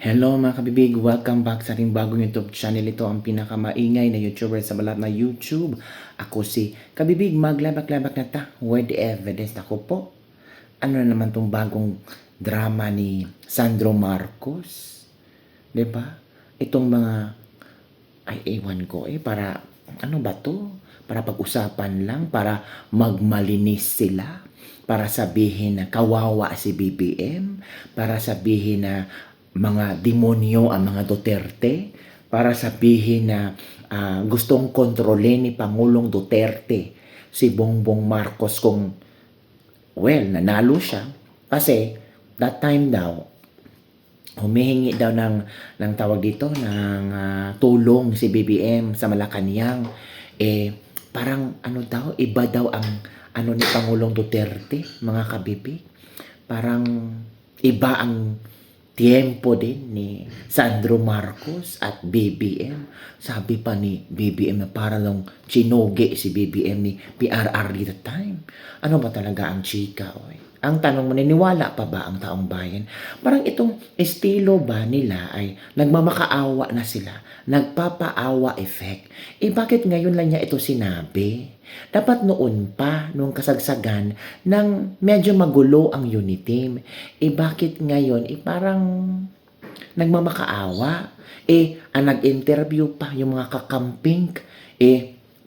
Hello mga kabibig, welcome back sa ating bagong YouTube channel. Ito ang pinakamaingay na YouTuber sa balat na YouTube. Ako si Kabibig, maglabak-labak na ta with evidence. Ako po, ano na naman tong bagong drama ni Sandro Marcos? 'Di ba? Itong mga, ay ewan ko para, ano ba to? Para pag-usapan lang, para magmalinis sila. Para sabihin na kawawa si BBM, para sabihin na mga demonyo ang mga Duterte, para sabihin na gustong kontrolin ni Pangulong Duterte si Bongbong Marcos kung, well, nanalo siya. Kasi that time daw, humihingi daw ng tawag dito, ng tulong si BBM sa Malacanang. Parang ano daw, iba daw ang ano ni Pangulong Duterte, mga kabibig. Parang iba ang tiempo din ni Sandro Marcos at BBM. Sabi pa ni BBM na para lang chinugi si BBM ni PRRD that time. Ano ba talaga ang chika, oy? Ang tanong, maniniwala pa ba ang taong bayan? Parang itong estilo ba nila ay nagmamakaawa na sila, nagpapaawa effect. Bakit ngayon lang niya ito sinabi? Dapat noon pa, nung kasagsagan, nang medyo magulo ang unit team. Bakit ngayon, parang nagmamakaawa? Ang nag-interview pa yung mga kakamping,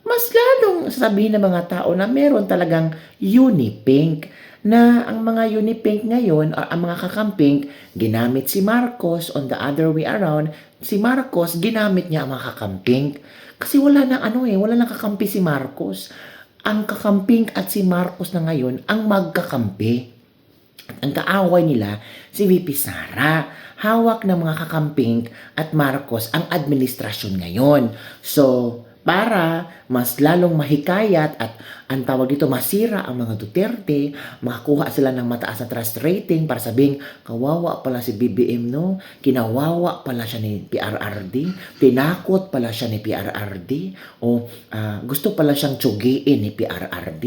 mas lalong sasabihin ng mga tao na meron talagang unipink, na ang mga unipink ngayon, or ang mga kakamping, ginamit si Marcos. On the other way around, si Marcos, ginamit niya ang mga kakamping. Kasi wala nang wala nang kakampi si Marcos. Ang kakamping at si Marcos na ngayon ang magkakampi. Ang kaaway nila, si VP Sara. Hawak ng mga kakamping at Marcos ang administrasyon ngayon. So, para mas lalong mahikayat at ang tawag dito, masira ang mga Duterte, makakuha sila ng mataas na trust rating para sabing, kawawa pala si BBM, no? Kinawawa pala siya ni PRRD, tinakot pala siya ni PRRD, o gusto pala siyang tsugiin ni PRRD,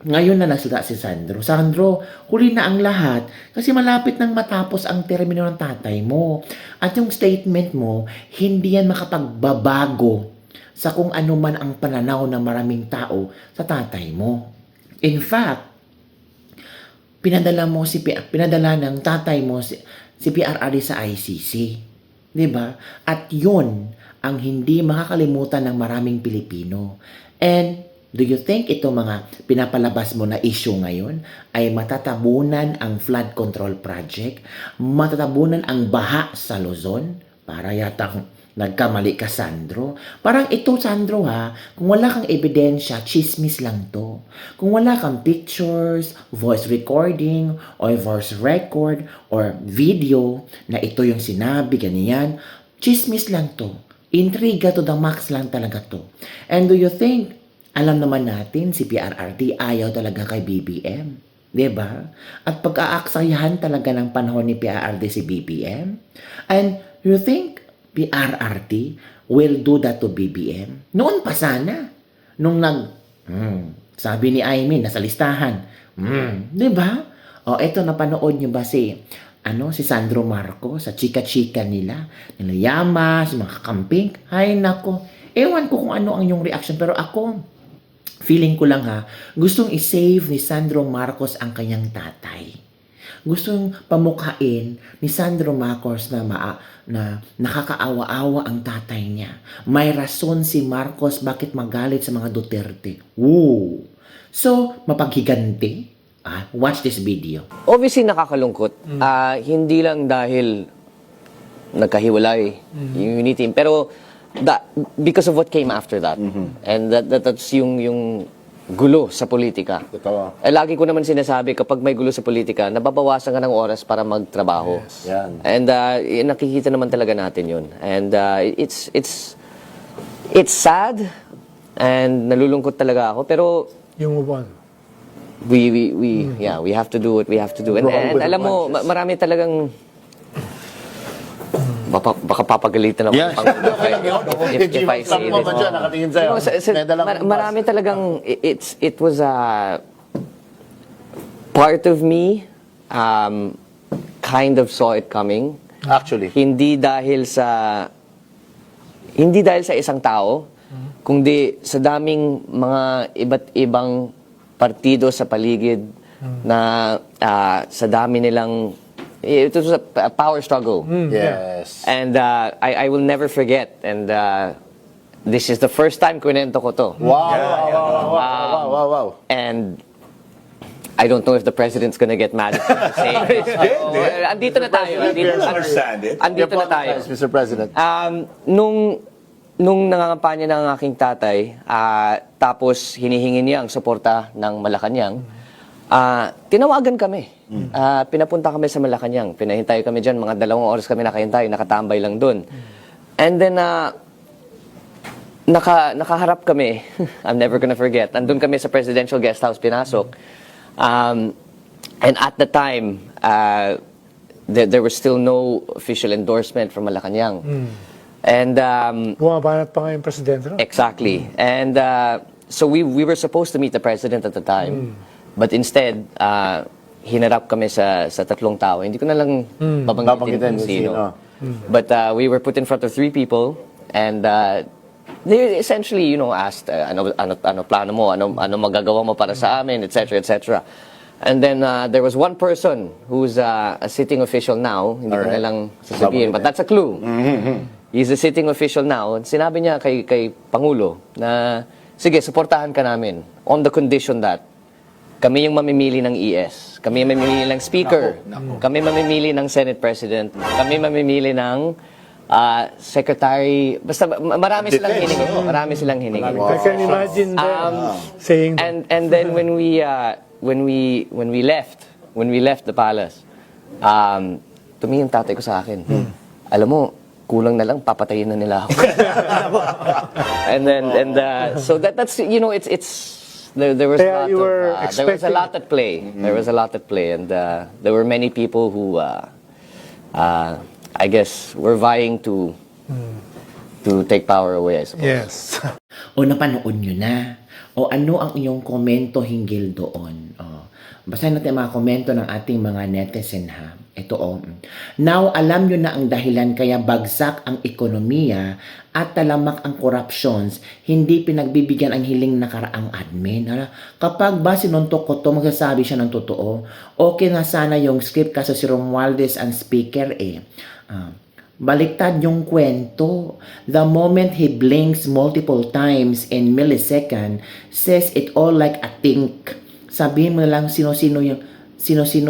ngayon na nagsalita si Sandro. Sandro, huli na ang lahat kasi malapit nang matapos ang termino ng tatay mo. At yung statement mo, hindi yan makapagbabago sa kung ano man ang pananaw ng maraming tao sa tatay mo. In fact, pinadala ng tatay mo si PRRD sa ICC. 'Di ba? At 'yon ang hindi makakalimutan ng maraming Pilipino. And do you think ito mga pinapalabas mo na issue ngayon ay matatabunan ang flood control project? Matatabunan ang baha sa Luzon? Para yata nagkamali ka, Sandro. Parang ito, Sandro, kung wala kang ebidensya, chismis lang to. Kung wala kang pictures, voice recording, or voice record, or video na ito yung sinabi, ganyan, chismis lang to. Intriga to the max lang talaga to. And do you think, alam naman natin, si PRRD ayaw talaga kay BBM. 'Di ba? At pag-aaksayahan talaga ng panahon ni PRRD si BBM. And you think PRRD will do that to BBM? Noon pa sana. Nung sabi ni Aimin, nasa listahan. 'Di ba? Eto, napanood nyo ba si Sandro Marcos sa chika-chika nila Yama, si mga kakamping? Ay nako. Ewan ko kung ano ang yung reaction, pero ako, feeling ko lang gustong i-save ni Sandro Marcos ang kanyang tatay. Gustong pamukhain ni Sandro Marcos na nakakaawa-awa ang tatay niya. May rason si Marcos bakit magalit sa mga Duterte. Woo! So, mapaghiganti. Watch this video. Obviously, nakakalungkot. Hindi lang dahil nagkahiwalay yung unity team, pero because of what came after that. And that's yung gulo sa politika. Totoo. Lagi ko naman sinasabi, kapag may gulo sa politika, nababawasan ka ng oras para magtrabaho. Yes. Yan. And nakikita naman talaga natin yun. And it's sad, and nalulungkot talaga ako, pero You move on. we have to do what we have to do. And alam mo, marami talagang baka papagalitan ako. Yeah. If I say Sakmo ba this. dyan, nakatingin sa'yo. May dalang bus. Marami talagang, it was a part of me kind of saw it coming. Actually. Hindi dahil sa isang tao, kundi sa daming mga iba't ibang partido sa paligid na sa dami nilang it was a power struggle. Yes. And I will never forget, and this is the first time kwento ko to. Wow. And I don't know if the president's gonna get mad at me for saying this. So, andito na tayo. Andito na tayo. Mr. President. Nung nangangampanya ng aking tatay, tapos hinihingi niya ang suporta ng Malacanang, tinawagan kami. Pinapunta kami sa Malacanang. Pinahintay kami dyan. Mga 2 oras kami nakahintay. Nakatambay lang dun. And then, nakaharap kami. I'm never gonna forget. Nandun kami sa Presidential Guest House, pinasok. And at the time, there was still no official endorsement from Malacanang. And Bumabanat pa nga yung presidente, no? exactly. And so we were supposed to meet the president at the time. But instead, hinarap kami sa 3 tao. Hindi ko na lang babanggitin kung sino. But we were put in front of 3 people, and they essentially, asked, ano plano mo, ano magagawa mo para sa amin, etc., etc. And then there was one person who's a sitting official now, hindi ko na lang sasabihin, but that's a clue. He's a sitting official now. Sinabi niya kay Pangulo na, sige, suportahan ka namin on the condition that kami yung mamimili ng ES, kami yung mamimili ng Speaker, kami mamimili ng Senate President, kami mamimili ng Secretary, basta marami silang hiningi. Marami silang hiningi. I can imagine them saying that. And then when we left the palace, tumingin tatay ko sa akin. Alam mo, kulang na lang papatayin na nila ako. So that's there was Kaya you were there was a expecting- lot at play. There was a lot at play, and there were many people who I guess were vying to take power away, I suppose. Yes. O napanood nyo na? O ano ang inyong komento hinggil doon? Basahin natin ang mga komento ng ating mga netizen ha. Ito Now, alam nyo na ang dahilan kaya bagsak ang ekonomiya at talamak ang corruptions, hindi pinagbibigyan ang hiling nakaraang admin. Kapag ba sinuntok ko to, magsasabi siya ng totoo. Okay nga sana yung script kasi si Romualdez ang speaker baliktad yung kwento. The moment he blinks multiple times in millisecond, says it all like a think. Sabihin mo na lang sino-sino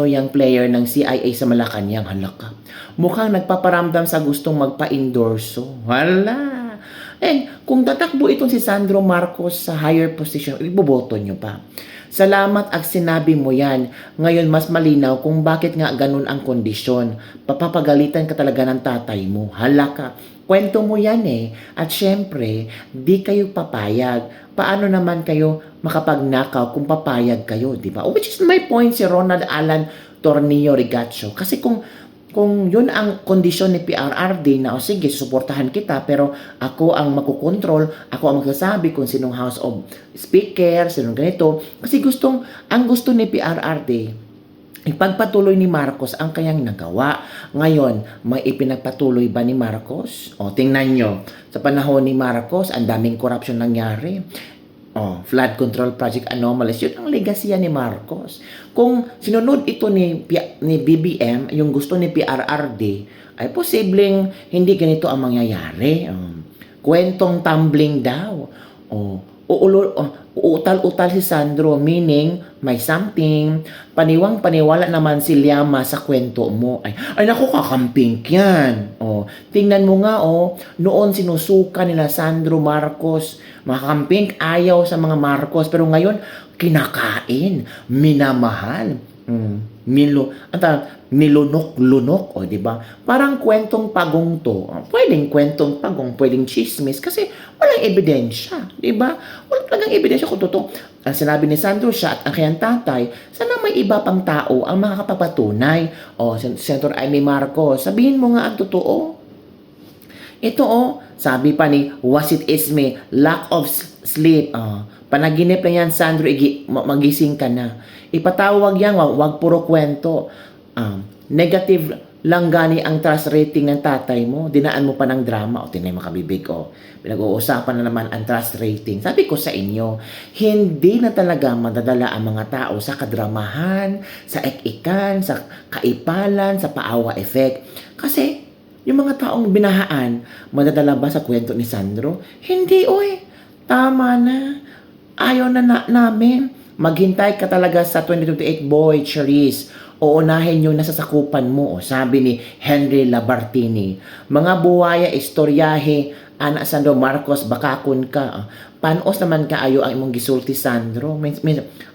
yung player ng CIA sa Malacanang. Halaka. Mukhang nagpaparamdam sa gustong magpa-endorso. Hala. Kung tatakbo itong si Sandro Marcos sa higher position, iboboto nyo pa. Salamat at sinabi mo yan. Ngayon mas malinaw kung bakit nga ganun ang kondisyon. Papapagalitan ka talaga ng tatay mo. Halaka. Kwento mo yan At syempre, di kayo papayag. Paano naman kayo makapagnakaw kung papayag kayo, di ba? Which is my point si Ronald Alan Tornillo Rigacho. Kasi kung yun ang kondisyon ni PRRD na, sige, suportahan kita, pero ako ang makukontrol, ako ang magsasabi kung sinong House of Speaker, sinong ganito. Kasi ang gusto ni PRRD, ipagpatuloy ni Marcos ang kanyang nagawa. Ngayon, may ipinagpatuloy ba ni Marcos? Tingnan nyo. Sa panahon ni Marcos, ang daming corruption nangyari. Flood control project anomalies, yun ang legasya ni Marcos. Kung sinunod ito ni BBM, yung gusto ni PRRD, ay posibleng hindi ganito ang mangyayari. Kwentong tumbling daw. Uutal-utal si Sandro, meaning may something. Paniwang-paniwala naman si Llama sa kwento mo. Ay naku, kakamping yan. Tingnan mo nga, noon sinusuka nila Sandro Marcos. Mga kamping, ayaw sa mga Marcos. Pero ngayon, kinakain, minamahal. Nilunok-lunok, di ba? Parang kwentong pagong to. Pwedeng kwentong pagong, pwedeng chismis kasi walang ebidensya, di ba? Walang talagang ebidensya kung totoo. Ang sinabi ni Sandro siya at ang kanyang tatay, sana may iba pang tao ang makakapapatunay. Senator Amy Marcos, sabihin mo nga ang totoo. Ito sabi pa ni Wasit Isme, lack of sleep. Panaginip na yan, Sandro, magising ka na. Ipatawag yan, wag puro kwento. Negative langgani ang trust rating ng tatay mo, dinaan mo pa ng drama, o tinay makabibig, o pinag-uusapan na naman ang trust rating. Sabi ko sa inyo, hindi na talaga madadala ang mga tao sa kadramahan, sa ek-ikan, sa kaipalan, sa paawa effect. Kasi, yung mga taong binahaan, madadala ba sa kwento ni Sandro? Hindi, oy. Tama na. Ayaw na namin. Maghintay ka talaga sa 2028, boy, Charisse. Uunahin yung nasasakupan mo, sabi ni Henry Labartini. Mga buwaya, istoryahe, anak Sandro Marcos, bakakon ka. Panos naman kaayo ang imong gisulti, Sandro.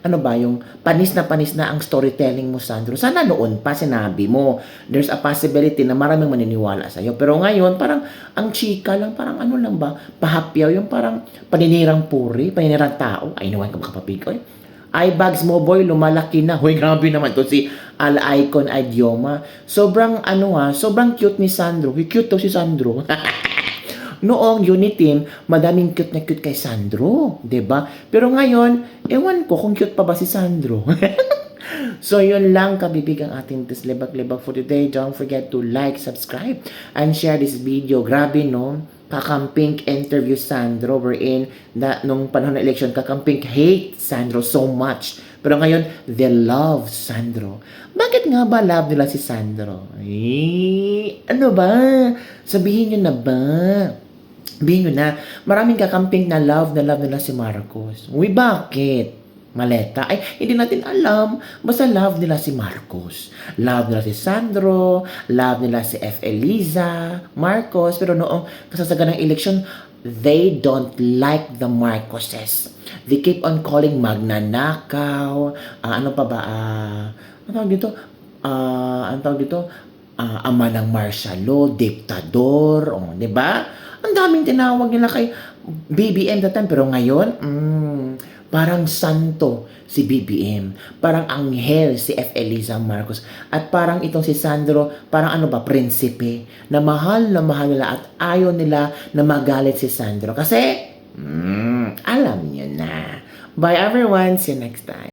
Ano ba, yung panis na ang storytelling mo, Sandro. Sana noon pa sinabi mo, there's a possibility na maraming maniniwala sa'yo. Pero ngayon, parang ang chika lang, parang ano lang ba, pahapyaw, yung parang paninirang puri, paninirang tao. Ay, naman ka makapapikoy. Eyebags mo, boy, lumalaki na. Hoy, grabe naman to si Al-Icon Idioma. Sobrang sobrang cute ni Sandro. Cute daw si Sandro. Noong unit team, madaming cute na cute kay Sandro, 'di ba? Pero ngayon, ewan ko kung cute pa ba si Sandro. So, yun lang, kabibig ang ating Libag-Libag for today. Don't forget to like, subscribe, and share this video. Grabe, no? Kakamping interview Sandro wherein nung panahon ng election, Kakamping hate Sandro so much. Pero ngayon, they love Sandro. Bakit nga ba love nila si Sandro? Ano ba? Sabihin nyo na ba? Sabihin nyo na, maraming kakamping na love nila si Marcos. Uy, bakit? Maleta. Ay, hindi natin alam. Basta love nila si Marcos. Love nila si Sandro. Love nila si F. Eliza Marcos. Pero noong kasasagan ng election, they don't like the Marcoses. They keep on calling magnanakaw. Ano pa ba? Ano tawag dito? Ama ng martial law, diktador. Di ba? Ang daming tinawag nila kay BBM that time. Pero ngayon, parang santo si BBM. Parang anghel si F. Eliza Marcos. At parang itong si Sandro, parang prinsipe. Na mahal nila at ayaw nila na magalit si Sandro. Kasi, alam niyo na. Bye everyone. See you next time.